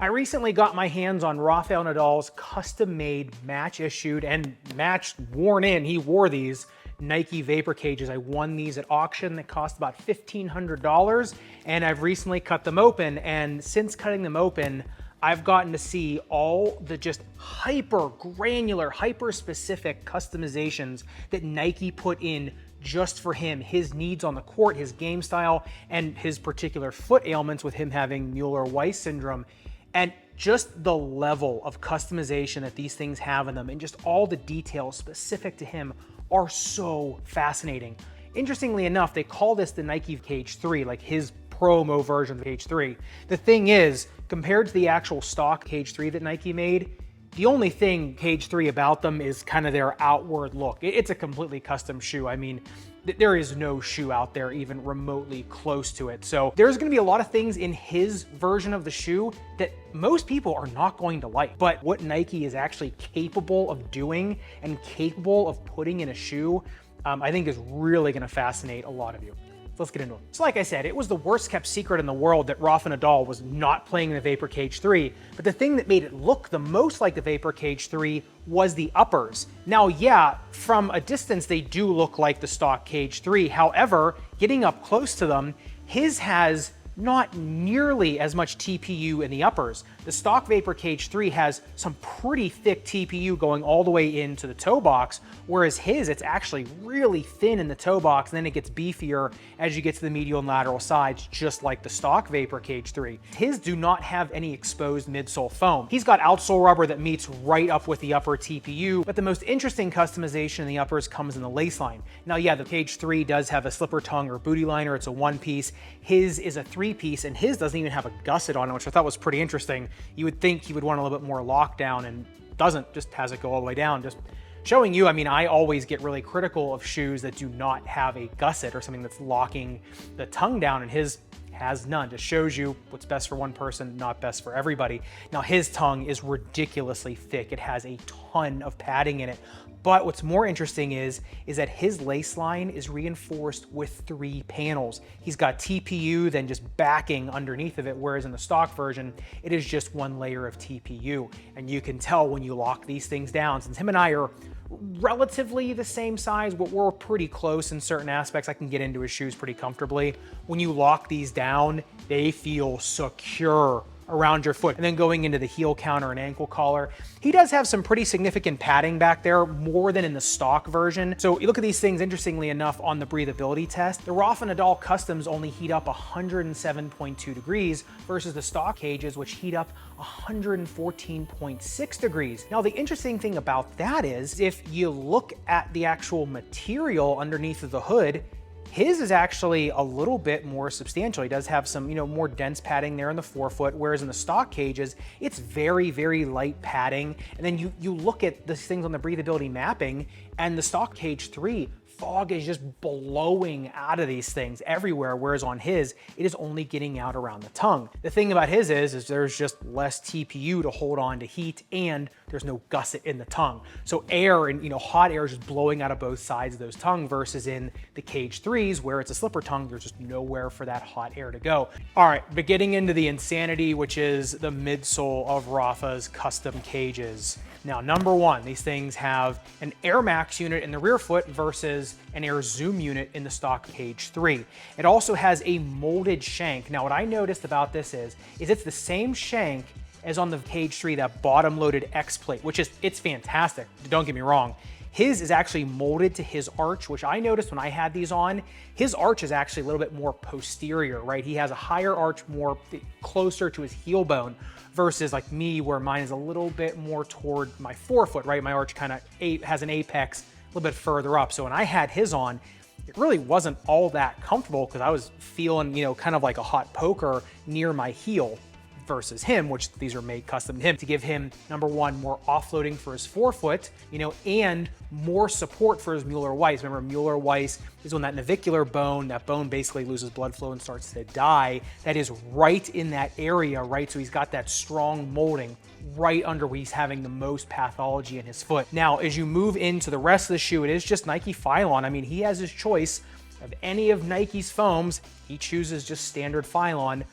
I recently got my hands on Rafael Nadal's custom-made, match-issued, and match-worn-in, he wore these, Nike Vapor cages. I won these at auction. They cost about $1,500, and I've recently cut them open, and since cutting them open, I've gotten to see all the just hyper-granular, hyper-specific customizations that Nike put in just for him, his needs on the court, his game style, and his particular foot ailments with him having Mueller-Weiss syndrome. And just the level of customization that these things have in them and just all the details specific to him are so fascinating. Interestingly enough, they call this the Nike Cage 3, like his promo version of the Cage 3. The thing is, compared to the actual stock Cage 3 that Nike made, the only thing Cage 3 about them is kind of their outward look. It's a completely custom shoe. I mean, there is no shoe out there even remotely close to it. So there's gonna be a lot of things in his version of the shoe that most people are not going to like. But what Nike is actually capable of doing and capable of putting in a shoe, I think is really gonna fascinate a lot of you. Let's get into it. So like I said, it was the worst kept secret in the world that Rafa Nadal was not playing in the Vapor Cage 3, but the thing that made it look the most like the Vapor Cage 3 was the uppers. Now, yeah, from a distance, they do look like the stock Cage 3. However, getting up close to them, his has not nearly as much TPU in the uppers. The stock Vapor Cage 3 has some pretty thick TPU going all the way into the toe box, whereas his, it's actually really thin in the toe box, and then it gets beefier as you get to the medial and lateral sides, just like the stock Vapor Cage 3. His do not have any exposed midsole foam. He's got outsole rubber that meets right up with the upper TPU, but the most interesting customization in the uppers comes in the lace line. Now, yeah, the Cage 3 does have a slipper tongue or booty liner. It's a one-piece. His is a three-piece, and his doesn't even have a gusset on it, which I thought was pretty interesting. You would think he would want a little bit more lockdown, and doesn't, just has it go all the way down. Just showing you, I mean, I always get really critical of shoes that do not have a gusset or something that's locking the tongue down, and his has none. Just shows you what's best for one person, not best for everybody. Now, his tongue is ridiculously thick. It has a ton of padding in it. But what's more interesting is that his lace line is reinforced with 3 panels. He's got TPU, then just backing underneath of it, whereas in the stock version, it is just 1 layer of TPU. And you can tell when you lock these things down, since him and I are relatively the same size, but we're pretty close in certain aspects. I can get into his shoes pretty comfortably. When you lock these down, they feel secure around your foot. And then going into the heel counter and ankle collar, he does have some pretty significant padding back there, more than in the stock version. So you look at these things, interestingly enough, on the breathability test, the Rafa Nadal Customs only heat up 107.2 degrees versus the stock cages, which heat up 114.6 degrees. Now, the interesting thing about that is if you look at the actual material underneath of the hood, his is actually a little bit more substantial. He does have some, more dense padding there in the forefoot, whereas in the stock cages, it's very, very light padding. And then you look at these things on the breathability mapping, and the stock Cage 3, fog is just blowing out of these things everywhere, whereas on his, it is only getting out around the tongue. The thing about his is there's just less TPU to hold on to heat, and there's no gusset in the tongue. So air and hot air is just blowing out of both sides of those tongue, versus in the Cage 3s, where it's a slipper tongue, there's just nowhere for that hot air to go. All right, but getting into the insanity, which is the midsole of Rafa's custom cages. Now, number one, these things have an Air Max unit in the rear foot versus an Air Zoom unit in the stock Cage 3. It also has a molded shank. Now, what I noticed about this is it's the same shank as on the Cage 3, that bottom-loaded X plate, which it's fantastic. Don't get me wrong. His is actually molded to his arch, which I noticed when I had these on. His arch is actually a little bit more posterior, right? He has a higher arch, more closer to his heel bone, versus like me, where mine is a little bit more toward my forefoot, right? My arch kind of has an apex a little bit further up. So when I had his on, it really wasn't all that comfortable because I was feeling, kind of like a hot poker near my heel, versus him, which these are made custom to him to give him, number one, more offloading for his forefoot, and more support for his Mueller-Weiss. Remember, Mueller-Weiss is when that navicular bone, that bone basically loses blood flow and starts to die. That is right in that area, right? So he's got that strong molding right under where he's having the most pathology in his foot. Now, as you move into the rest of the shoe, it is just Nike Phylon. I mean, he has his choice of any of Nike's foams. He chooses just standard Phylon.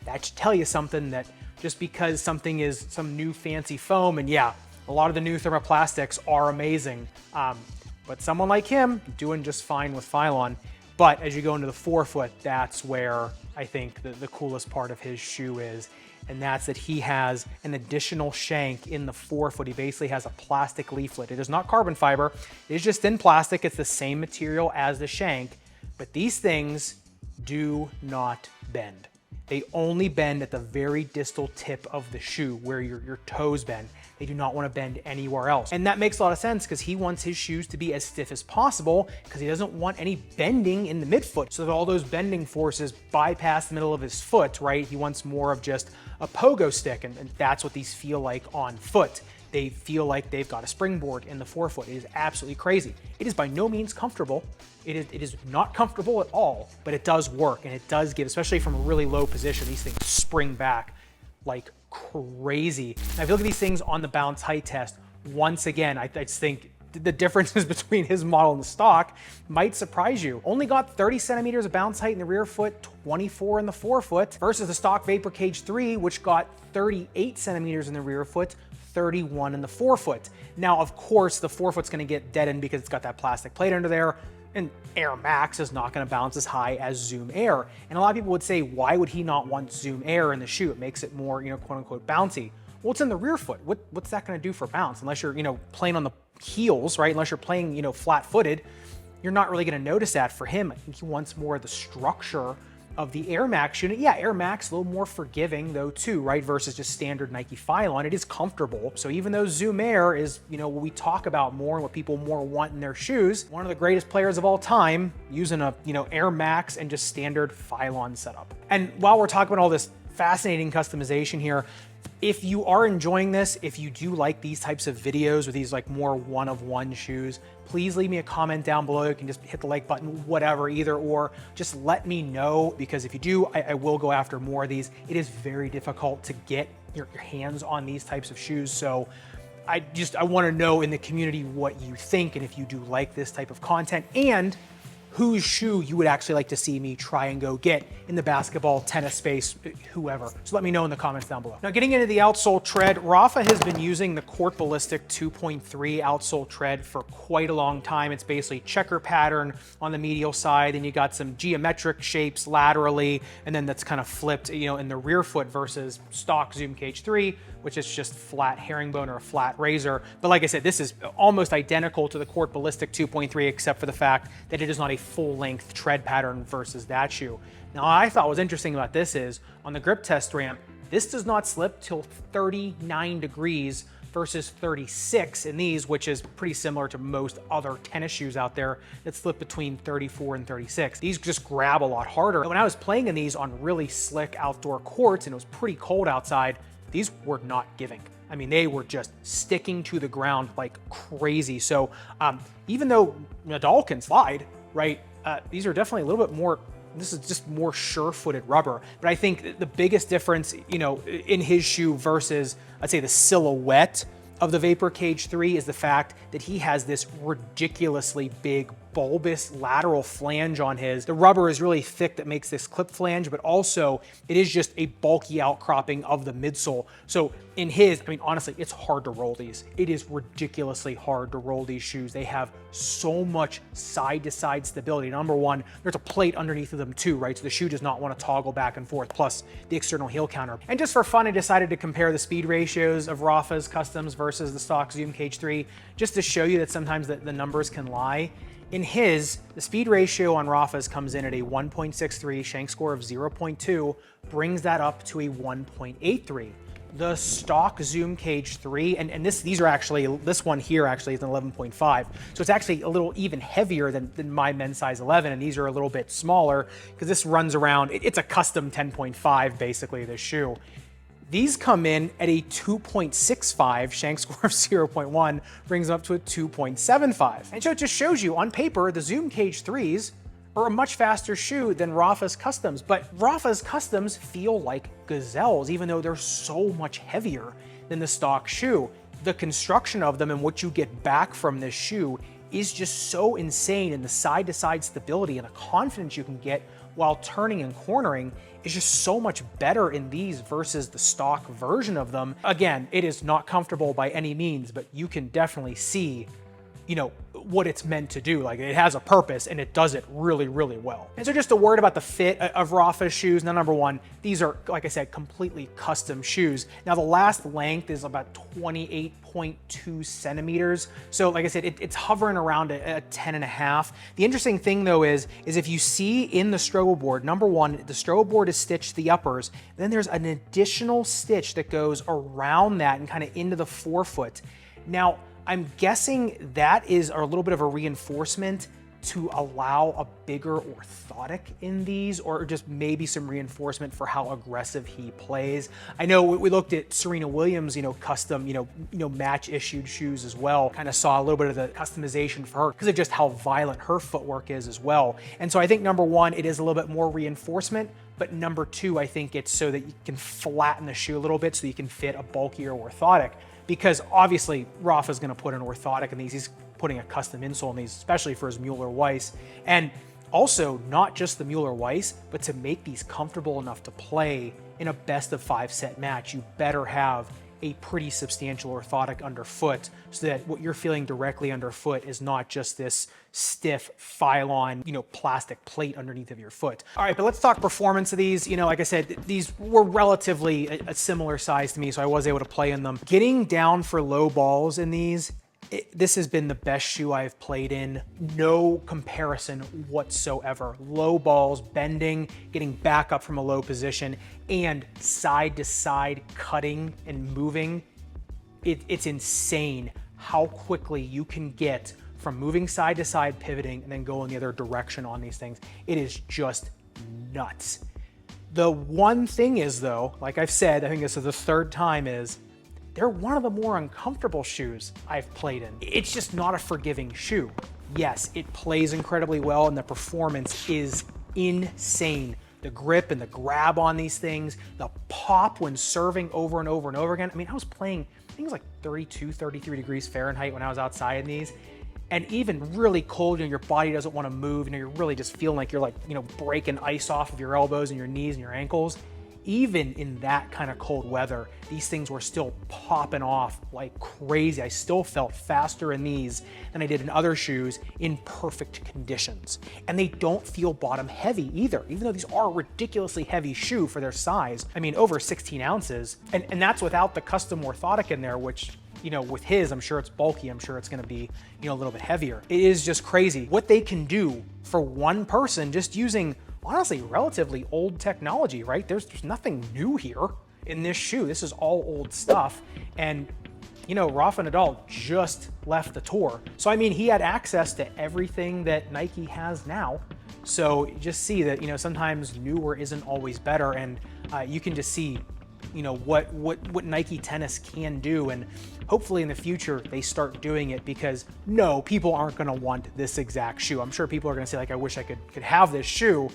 That should tell you something, that just because something is some new fancy foam. And yeah, a lot of the new thermoplastics are amazing. But someone like him doing just fine with Phylon. But as you go into the forefoot, that's where I think the coolest part of his shoe is. And that's that he has an additional shank in the forefoot. He basically has a plastic leaflet. It is not carbon fiber. It is just thin plastic. It's the same material as the shank. But these things do not bend. They only bend at the very distal tip of the shoe where your toes bend. They do not want to bend anywhere else. And that makes a lot of sense because he wants his shoes to be as stiff as possible because he doesn't want any bending in the midfoot so that all those bending forces bypass the middle of his foot, right? He wants more of just a pogo stick, and that's what these feel like on foot. They feel like they've got a springboard in the forefoot. It is absolutely crazy. It is by no means comfortable. It is not comfortable at all, but it does work, and it does give, especially from a really low position, these things spring back like crazy. Now, if you look at these things on the bounce height test, once again, I just think the differences between his model and the stock might surprise you. Only got 30 centimeters of bounce height in the rear foot, 24 in the forefoot, versus the stock Vapor Cage 3, which got 38 centimeters in the rear foot, 31 in the forefoot. Now, of course, the forefoot's gonna get deadened because it's got that plastic plate under there, and Air Max is not gonna bounce as high as Zoom Air. And a lot of people would say, why would he not want Zoom Air in the shoe? It makes it more, quote unquote, bouncy. Well, it's in the rear foot. What's that gonna do for bounce? Unless you're, playing on the heels, right? Unless you're playing, flat-footed, you're not really gonna notice that. For him, I think he wants more of the structure of the Air Max unit. Yeah, Air Max, a little more forgiving though too, right? Versus just standard Nike Phylon. It is comfortable. So even though Zoom Air is, what we talk about more and what people more want in their shoes, one of the greatest players of all time using a, Air Max and just standard Phylon setup. And while we're talking about all this fascinating customization here, if you are enjoying this, if you do like these types of videos with these like more one-of-one shoes, please leave me a comment down below. You can just hit the like button, whatever, either or. Just let me know, because if you do, I will go after more of these. It is very difficult to get your hands on these types of shoes. So I want to know in the community what you think, and if you do like this type of content, and whose shoe you would actually like to see me try and go get in the basketball, tennis space, whoever. So let me know in the comments down below. Now, getting into the outsole tread, Rafa has been using the Court Ballistic 2.3 outsole tread for quite a long time. It's basically checker pattern on the medial side, and you got some geometric shapes laterally, and then that's kind of flipped, in the rear foot, versus stock Zoom Cage 3, which is just flat herringbone or a flat razor. But like I said, this is almost identical to the Court Ballistic 2.3, except for the fact that it is not a full-length tread pattern versus that shoe. Now, what I thought was interesting about this is, on the grip test ramp, this does not slip till 39 degrees versus 36 in these, which is pretty similar to most other tennis shoes out there that slip between 34 and 36. These just grab a lot harder. And when I was playing in these on really slick outdoor courts and it was pretty cold outside, these were not giving. I mean, they were just sticking to the ground like crazy. So even though Nadal can slide, right, these are definitely a little bit more, this is just more sure-footed rubber. But I think the biggest difference, in his shoe versus, I'd say, the silhouette of the Vapor Cage 3 is the fact that he has this ridiculously big bulbous lateral flange on his. The rubber is really thick that makes this clip flange, but also it is just a bulky outcropping of the midsole. So in his, I mean, honestly, it's hard to roll these. It is ridiculously hard to roll these shoes. They have so much side-to-side stability. Number one, there's a plate underneath of them too, right? So the shoe does not want to toggle back and forth, plus the external heel counter. And just for fun, I decided to compare the speed ratios of Rafa's customs versus the stock Zoom Cage 3, just to show you that sometimes the numbers can lie. In his, the speed ratio on Rafa's comes in at a 1.63, shank score of 0.2, brings that up to a 1.83. The stock Zoom Cage 3, and these are actually, this one here actually is an 11.5. So it's actually a little even heavier than my men's size 11, and these are a little bit smaller because this runs around, it's a custom 10.5 basically, this shoe. These come in at a 2.65, shank score of 0.1, brings them up to a 2.75. And so it just shows you, on paper, the Zoom Cage 3s are a much faster shoe than Rafa's Customs, but Rafa's Customs feel like gazelles, even though they're so much heavier than the stock shoe. The construction of them and what you get back from this shoe is just so insane, and the side-to-side stability and the confidence you can get while turning and cornering is just so much better in these versus the stock version of them. Again, it is not comfortable by any means, but you can definitely see, you know, what it's meant to do. Like, it has a purpose and it does it really, really well. And so just a word about the fit of Rafa's shoes. Now, number one, these are, like I said, completely custom shoes. Now, the last length is about 28.2 centimeters. So like I said, it's hovering around a 10.5. The interesting thing though is if you see in the strobel board, number one, the strobel board is stitched to the uppers. Then there's an additional stitch that goes around that and kind of into the forefoot. Now, I'm guessing that is a little bit of a reinforcement to allow a bigger orthotic in these, or just maybe some reinforcement for how aggressive he plays. I know we looked at Serena Williams, custom, match issued shoes as well. Kind of saw a little bit of the customization for her because of just how violent her footwork is as well. And so I think number one, it is a little bit more reinforcement, but number two, I think it's so that you can flatten the shoe a little bit so you can fit a bulkier orthotic. Because obviously Rafa's gonna put an orthotic in these. He's putting a custom insole in these, especially for his Mueller-Weiss. And also not just the Mueller-Weiss, but to make these comfortable enough to play in a best of 5 set match, you better have a pretty substantial orthotic underfoot so that what you're feeling directly underfoot is not just this stiff Phylon, plastic plate underneath of your foot. All right, but let's talk performance of these. Like I said, these were relatively a similar size to me, so I was able to play in them. Getting down for low balls in these, this has been the best shoe I've played in. No comparison whatsoever. Low balls, bending, getting back up from a low position, and side to side cutting and moving. It's insane how quickly you can get from moving side to side, pivoting, and then going the other direction on these things. It is just nuts. The one thing is though, like I've said, I think this is the third time, is they're one of the more uncomfortable shoes I've played in. It's just not a forgiving shoe. Yes, it plays incredibly well and the performance is insane. The grip and the grab on these things, the pop when serving over and over and over again. I mean, I was playing, I think it was like 32, 33 degrees Fahrenheit when I was outside in these. And even really cold, your body doesn't want to move, you're really just feeling like you're breaking ice off of your elbows and your knees and your ankles. Even in that kind of cold weather, these things were still popping off like crazy. I still felt faster in these than I did in other shoes in perfect conditions. And they don't feel bottom heavy either, even though these are a ridiculously heavy shoe for their size. I mean, over 16 ounces. And that's without the custom orthotic in there, which, with his, I'm sure it's bulky. I'm sure it's gonna be, a little bit heavier. It is just crazy what they can do for one person just using, honestly, relatively old technology, right? There's nothing new here in this shoe. This is all old stuff. And, Rafa Nadal just left the tour. So, I mean, he had access to everything that Nike has now. So just see that, sometimes newer isn't always better. And you can just see, what Nike tennis can do. And hopefully in the future, they start doing it, because no, people aren't gonna want this exact shoe. I'm sure people are gonna say, like, I wish I could have this shoe.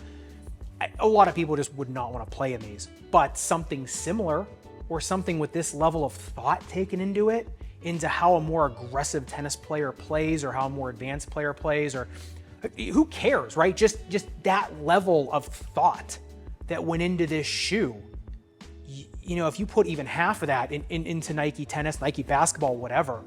A lot of people just would not want to play in these, but something similar, or something with this level of thought taken into it, into how a more aggressive tennis player plays, or how a more advanced player plays, or who cares, right? Just that level of thought that went into this shoe. If you put even half of that into Nike tennis, Nike basketball, whatever,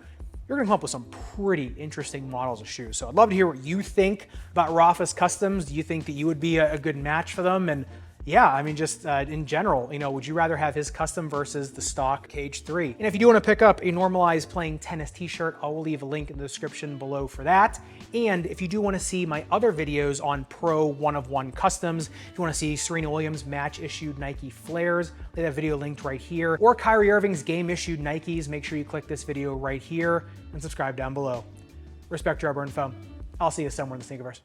you're gonna come up with some pretty interesting models of shoes. So I'd love to hear what you think about Rafa's customs. Do you think that you would be a good match for them? And yeah, I mean, just in general, would you rather have his custom versus the stock Cage 3? And if you do want to pick up a Normalized Playing Tennis t-shirt, I will leave a link in the description below for that. And if you do want to see my other videos on Pro 1-of-1 customs, if you want to see Serena Williams match issued Nike flares, they have a video linked right here, or Kyrie Irving's game issued Nikes, make sure you click this video right here and subscribe down below. Respect your Auburn foam. I'll see you somewhere in the sneakerverse.